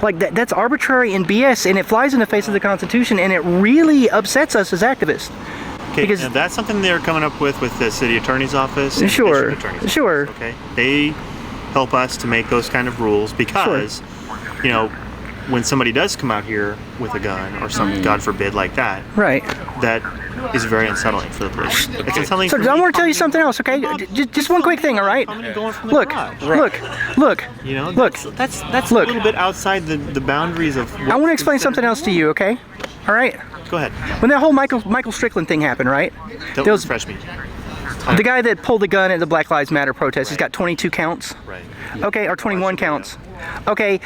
Like that's arbitrary and BS, and it flies in the face of the Constitution, and it really upsets us as activists. Okay, because now that's something they're coming up with the city attorney's office. And Sure, district attorney's sure. office, okay, they help us to make those kind of rules because, you know, when somebody does come out here with a gun or something, God forbid, like that, right. that is very unsettling for the police. It's unsettling. So for I'm me going to tell you coming something else, okay? Just one quick thing, all right? coming and going from the Look, garage. look. You know, look. that's Look. a little bit outside the boundaries of. I want to explain something else to you, okay? All right. Go ahead. When that whole Michael Strickland thing happened, right? Don't There was refresh me. the guy that pulled the gun at the Black Lives Matter protest. He's got 22 counts. Right. Okay, or 21 counts. Okay.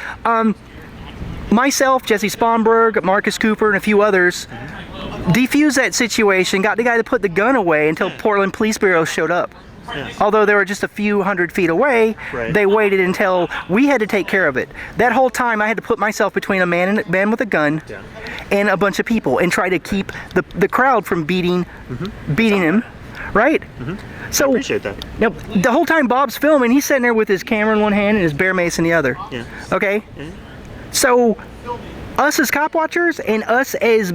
Myself, Jesse Sponberg, Marcus Cooper, and a few others defused that situation. Got the guy to put the gun away until Portland Police Bureau showed up. Yeah. Although they were just a few hundred feet away, Right. they waited until we had to take care of it. That whole time, I had to put myself between a man with a gun Yeah. and a bunch of people and try to keep the crowd from beating him, right? So Appreciate that. now, the whole time Bob's filming, he's sitting there with his camera in one hand and his bear mace in the other. Yeah. Okay? So, us as cop watchers and us as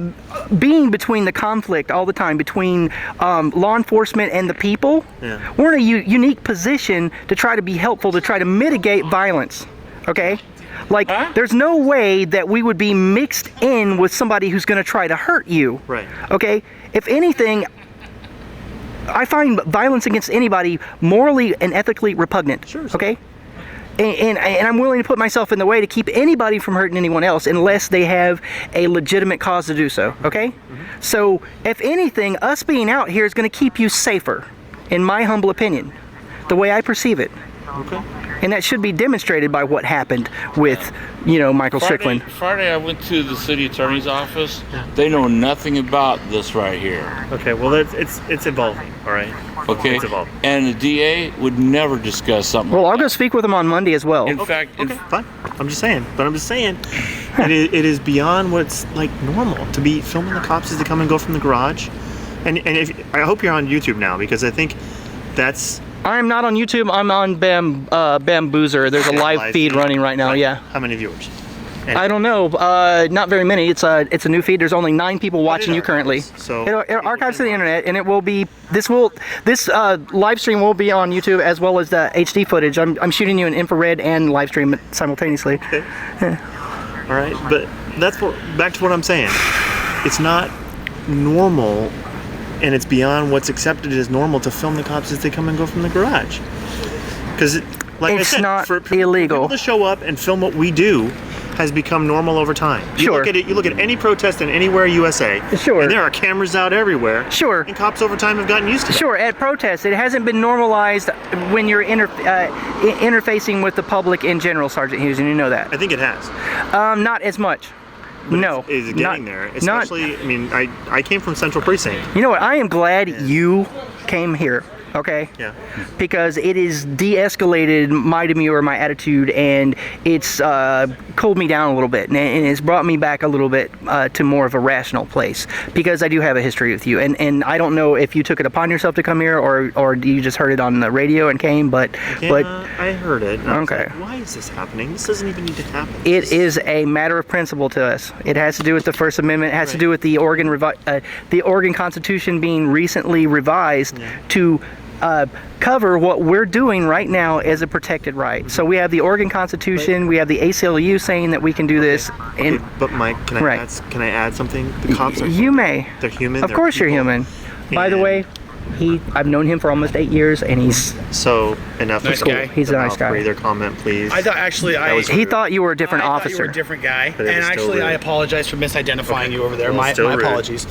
being between the conflict all the time between law enforcement and the people, Yeah. we're in a unique position to try to be helpful, to try to mitigate violence. Okay? Like, there's no way that we would be mixed in with somebody who's going to try to hurt you. Right. Okay? If anything, I find violence against anybody morally and ethically repugnant. Sure. Okay? And I'm willing to put myself in the way to keep anybody from hurting anyone else unless they have a legitimate cause to do so, okay? So, if anything, us being out here is going to keep you safer, in my humble opinion, the way I perceive it. Okay. And that should be demonstrated by what happened with, Michael Strickland. Friday, I went to the city attorney's office. They know nothing about this right here. Okay. Well, it's evolving. All right. Okay, It's evolving. and the DA would never discuss something. Well, like I'll go speak with him on Monday as well. In fact, Okay, fine. I'm just saying. It is beyond what's like normal to be filming the cops as they come and go from the garage. And I hope you're on YouTube now because I think that's I'm not on YouTube. I'm on Bamboozer. There's a live feed running right now. Right. Yeah. How many viewers? I don't know. Not very many. It's a new feed. There's only 9 people watching you currently. So It archives to the internet, and it will be. This live stream will be on YouTube as well as the HD footage. I'm shooting you in infrared and live stream simultaneously. All right, but back to what I'm saying. It's not normal, and it's beyond what's accepted as normal to film the cops as they come and go from the garage. Because, like I It's said, not for illegal. people to show up and film what we do has become normal over time. You Sure. look at it. You look at any protest in anywhere USA. Sure. And there are cameras out everywhere. Sure. And cops over time have gotten used to it. Sure, at protests, it hasn't been normalized when you're interfacing with the public in general, Sergeant Hughes, and you know that. I think it has. Not as much. But No. It's getting not- there. not- Especially, I mean, I came from Central Precinct. You know what? I am glad you came here. Okay. Yeah. Because it is de-escalated my demeanor, my attitude, and it's cooled me down a little bit, and it's brought me back a little bit to more of a rational place. Because I do have a history with you, and I don't know if you took it upon yourself to come here, or you just heard it on the radio and came, but I heard it. And I was Okay. like, why is this happening? This doesn't even need to happen. it is a matter of principle to us. It has to do with the First Amendment. It has to do with the Oregon Constitution being recently revised to cover what we're doing right now as a protected right. So we have the Oregon Constitution, we have the ACLU saying that we can do this. And Okay, but Mike, Right. can I add something? The cops are you may. they're human. Of they're course you're people. human. By the And way, I've known him for almost 8 years, and he's So enough. Nice of guy. He's a the nice mouth guy. breather comment, please. I thought actually he thought you were a different I thought officer. you were a different guy, But it and was still actually I rude. apologize for misidentifying you over there. Well, My still rude. apologies.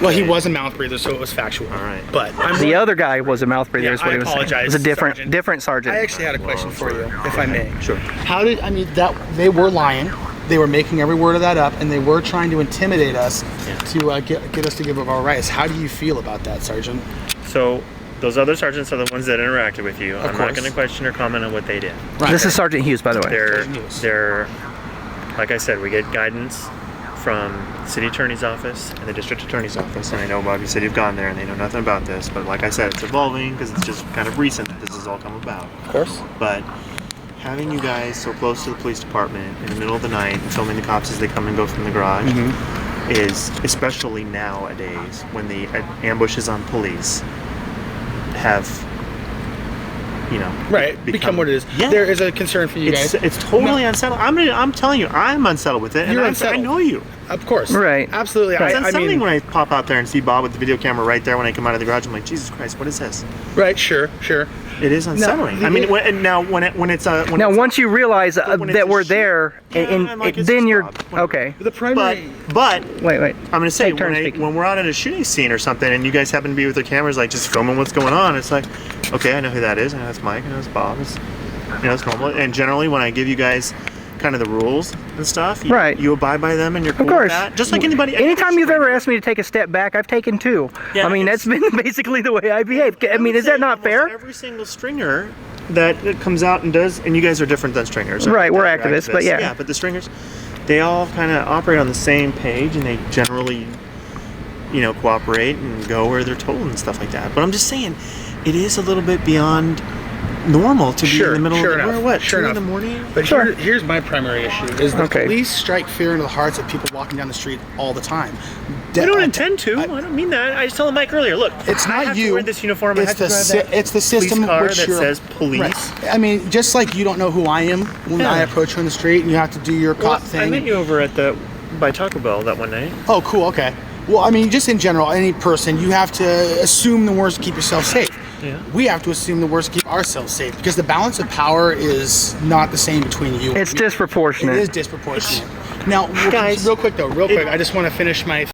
Well, he was a mouth breather, so it was factual. All right. But The other guy was a mouth breather, Yeah, is what I he was saying. It apologize, was a different Sergeant. different sergeant. I actually had a question for you, if I may. Sure. How did that they were lying? They were making every word of that up, and they were trying to intimidate us to get us to give up our rights. How do you feel about that, Sergeant? So those other sergeants are the ones that interacted with you. I'm not course. going to question or comment on what they did. This is Sergeant Hughes, by the way. They're like I said, we get guidance from the city attorney's office and the district attorney's office, and I know Bob, you said you've gone there and they know nothing about this, but like I said, it's evolving because it's just kind of recent that this has all come about. Of course. But having you guys so close to the police department in the middle of the night and filming the cops as they come and go from the garage is, especially nowadays when the ambushes on police have, Right, become what it is. Yeah. There is a concern for you guys. It's totally unsettling. I'm telling you, I'm unsettled with it. And You're I unsettled. know you. Of course. Right. Absolutely. Right. It's unsettling when I pop out there and see Bob with the video camera right there when I come out of the garage. I'm like, Jesus Christ, what is this? Right. Sure. It is unsettling. I mean, when it's once you realize when it's that a we're shoot- there, Yeah, and I'm like, it's then just you're Bob. Whatever. okay. The primary. but Wait. I'm gonna say Take turns speaking. when we're out at a shooting scene or something, and you guys happen to be with your cameras, like just filming what's going on, it's like, okay, I know who that is. I know it's Mike. I know it's Bob. It's normal. And generally, when I give you guys kind of the rules and stuff, Right. you abide by them, and you're cool Of course. with that. Just like anybody. Anytime you've ever asked me to take a step back, I've taken two. Yeah, I mean, that's been basically the way I behave. I mean, would is say that not almost fair? Every single stringer that comes out and does, and you guys are different than stringers. Right, we're You're activists, but yeah. Yeah, but the stringers, they all kind of operate on the same page, and they generally, cooperate and go where they're told and stuff like that. But I'm just saying, it is a little bit beyond normal to be in the middle of what, 2 in the morning? But Sure. here's my primary issue: is the Okay. police strike fear into the hearts of people walking down the street all the time. I don't intend to. I don't mean that. I just told Mike earlier. Look, It's I not have you. to wear this uniform. I It's have to the drive si- that it's the police system car which that you're- says police. Right. I mean, just like you don't know who I am when I Yeah. approach you on the street, and you have to do your Well, cop thing. I met you over at by Taco Bell that one night. Oh, cool. Okay. Well, I mean, just in general, any person, you have to assume the worst to keep yourself safe. Yeah. We have to assume the worst to keep ourselves safe because the balance of power is not the same between you. It's and me. disproportionate. It is disproportionate. Now, Guys, real quick, I just want to finish my